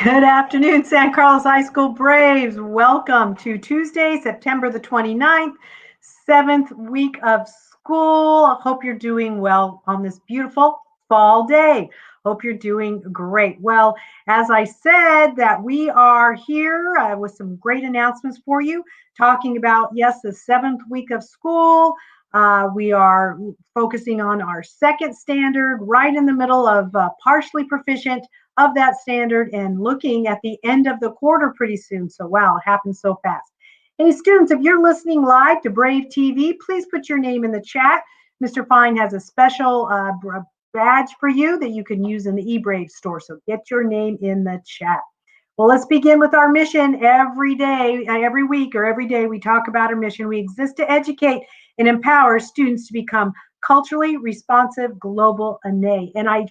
Good afternoon, San Carlos High School Braves. Welcome to Tuesday, September the 29th, 7th week of school. I hope you're doing well on this beautiful fall day. Hope you're doing great. Well, as I said, that we are here with some great announcements for you, talking about, yes, the 7th week of school. We are focusing on our second standard, right in the middle of partially proficient of that standard, and looking at the end of the quarter pretty soon. So wow, it happens so fast. Hey students, if you're listening live to Brave TV, please put your name in the chat. Mr. Fine has a special badge for you that you can use in the eBrave store. So get your name in the chat. Well, let's begin with our mission. Every day, every week, or every day we talk about our mission. We exist to educate and empower students to become culturally responsive global ANE. And I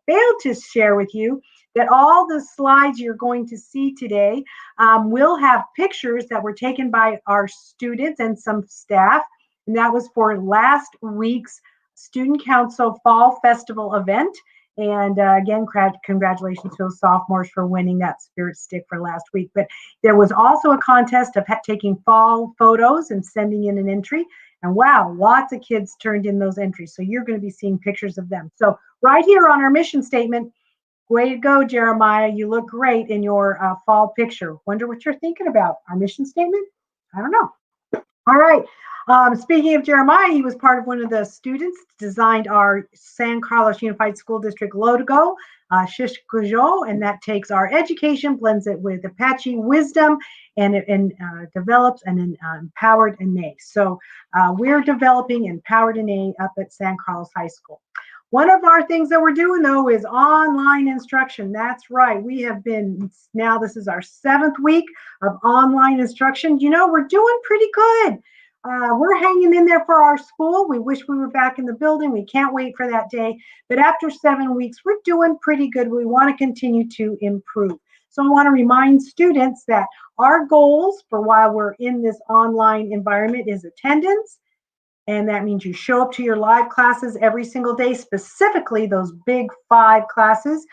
failed to share with you that all the slides you're going to see today will have pictures that were taken by our students and some staff, and that was for last week's Student Council Fall Festival event. And again, congratulations to the sophomores for winning that Spirit Stick for last week. But there was also a contest of taking fall photos and sending in an entry. And wow, lots of kids turned in those entries. So you're going to be seeing pictures of them. So right here on our mission statement, way to go, Jeremiah. You look great in your fall picture. Wonder what you're thinking about. Our mission statement? I don't know. All right. Speaking of Jeremiah, he was part of one of the students designed our San Carlos Unified School District logo, Shish Gujo, and that takes our education, blends it with Apache wisdom, and develops an empowered ANE. So we're developing empowered ANE up at San Carlos High School. One of our things that we're doing, though, is online instruction. That's right. We have been, now this is our 7th week of online instruction. You know, we're doing pretty good. We're hanging in there for our school. We wish we were back in the building. We can't wait for that day. But after 7 weeks, we're doing pretty good. We want to continue to improve. So I want to remind students that our goals for while we're in this online environment is attendance. And that means you show up to your live classes every single day, specifically those big 5 classes.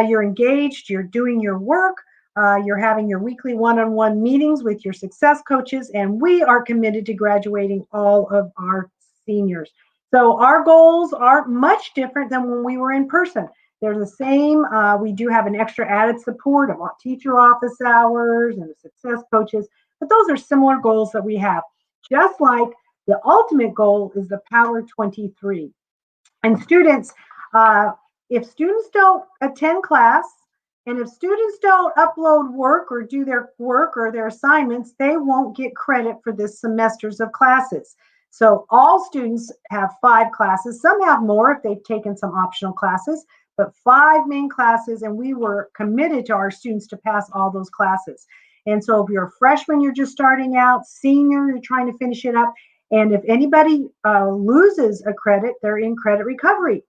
You're engaged, you're doing your work, you're having your weekly one-on-one meetings with your success coaches, and we are committed to graduating all of our seniors. So our goals are much different than when we were in person. They're the same. We do have an extra added support of teacher office hours and success coaches, but those are similar goals that we have. Just like the ultimate goal is the Power 23. And students, if students don't attend class, and if students don't upload work or do their work or their assignments, they won't get credit for this semesters of classes. So all students have 5 classes. Some have more if they've taken some optional classes, but 5 main classes, and we were committed to our students to pass all those classes. And so if you're a freshman, you're just starting out, senior, you're trying to finish it up. And if anybody loses a credit, they're in credit recovery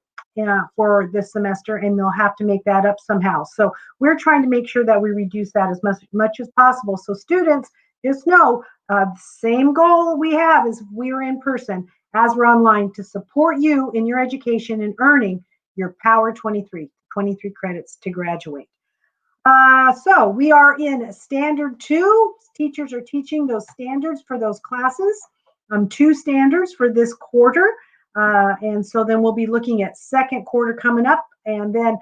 for this semester, and they'll have to make that up somehow. So we're trying to make sure that we reduce that as much as possible. So students, just know the same goal we have is we're in person as we're online to support you in your education and earning your Power 23 credits to graduate. So we are in Standard 2. Teachers are teaching those standards for those classes. 2 standards for this quarter. And so then we'll be looking at second quarter coming up. And then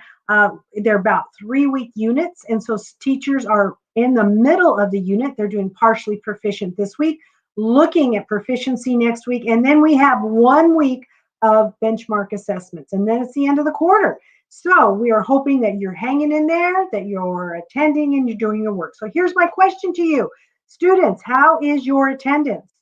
they're about 3-week units. And so teachers are in the middle of the unit. They're doing partially proficient this week, looking at proficiency next week. And then we have 1 week of benchmark assessments. And then it's the end of the quarter. So we are hoping that you're hanging in there, that you're attending and you're doing your work. So here's my question to you. Students, how is your attendance?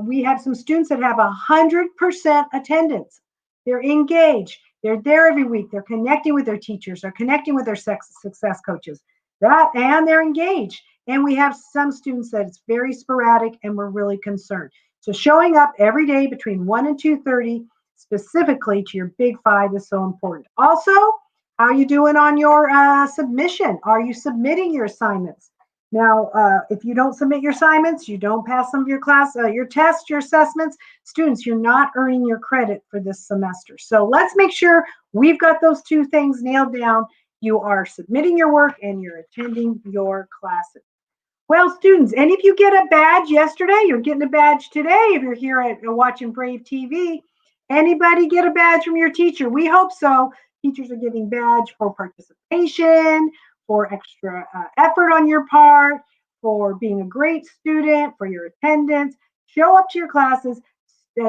We have some students that have 100% attendance. They're engaged. They're there every week. They're connecting with their teachers. They're connecting with their success coaches. And they're engaged. And we have some students that it's very sporadic, and we're really concerned. So showing up every day between 1 and 2:30, specifically to your Big 5, is so important. Also, how are you doing on your submission? Are you submitting your assignments? Now, if you don't submit your assignments, you don't pass some of your class, your tests, your assessments, students, you're not earning your credit for this semester. So let's make sure we've got those 2 things nailed down. You are submitting your work and you're attending your classes. Well, students, any of you get a badge yesterday? You're getting a badge today if you're here at watching Brave TV. Anybody get a badge from your teacher? We hope so. Teachers are giving badge for participation, for extra effort on your part, for being a great student, for your attendance. Show up to your classes.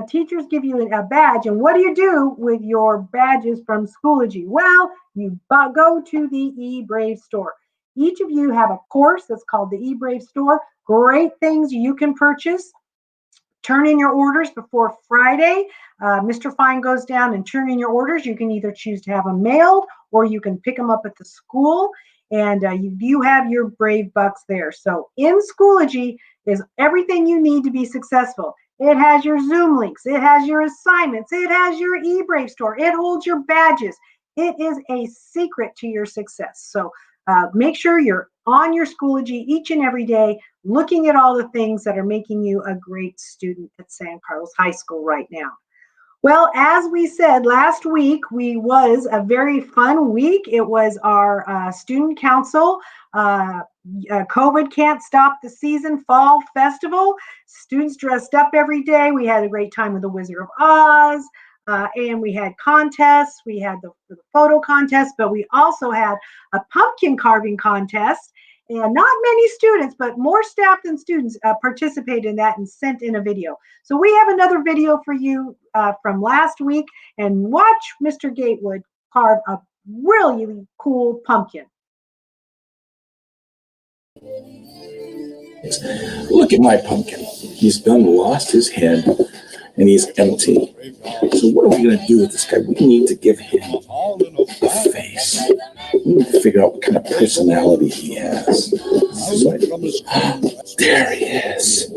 Teachers give you a badge. And what do you do with your badges from Schoology? Well, you go to the eBrave store. Each of you have a course that's called the eBrave store. Great things you can purchase. Turn in your orders before Friday. Mr. Fine goes down and turn in your orders. You can either choose to have them mailed or you can pick them up at the school. And you have your Brave Bucks there. So in Schoology is everything you need to be successful. It has your Zoom links. It has your assignments. It has your eBrave store. It holds your badges. It is a secret to your success. So make sure you're on your Schoology each and every day, looking at all the things that are making you a great student at San Carlos High School right now. Well, as we said last week, was a very fun week. It was our student council, COVID Can't Stop the Season Fall Festival. Students dressed up every day. We had a great time with the Wizard of Oz, and we had contests. We had the photo contest, but we also had a pumpkin carving contest. And not many students, but more staff than students participated in that and sent in a video. So we have another video for you from last week, and watch Mr. Gatewood carve a really cool pumpkin. Look at my pumpkin. He's done lost his head and he's empty. So what are we going to do with this guy? We need to give him a face. We need to figure out what kind of personality he has. So there he is.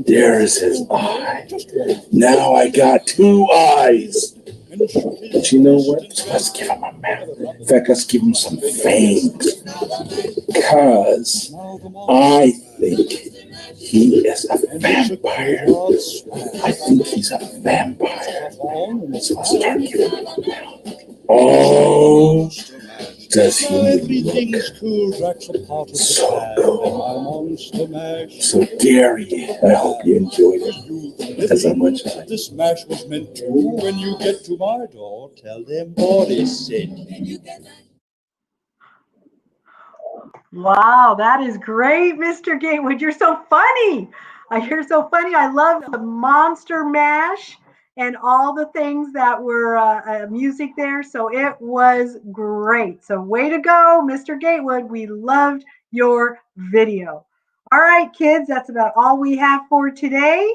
There is his eye. Now I got 2 eyes. But you know what? So let's give him a mouth. In fact, let's give him some fangs. Because I think he is a vampire. I think he's a vampire. So let's start giving him a mouth. Oh, does he look so dairy? I hope you enjoyed it as much as I did. This mash was meant to. When you get to my door, tell them Boris said. Wow, that is great, Mr. Gatewood. You're so funny. You're so funny. I love the Monster Mash and all the things that were music there. So it was great. So way to go, Mr. Gatewood. We loved your video. All right, kids, that's about all we have for today.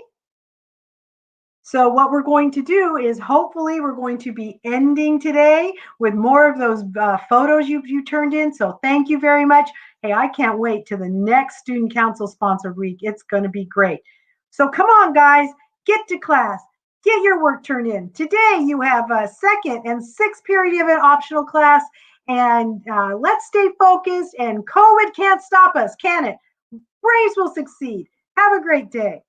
So what we're going to do is hopefully we're going to be ending today with more of those photos you turned in. So thank you very much. Hey, I can't wait to the next Student Council sponsored week. It's going to be great. So come on, guys, get to class. Get your work turned in. Today you have a second and sixth period of an optional class. And let's stay focused. And COVID can't stop us, can it? Braves will succeed. Have a great day.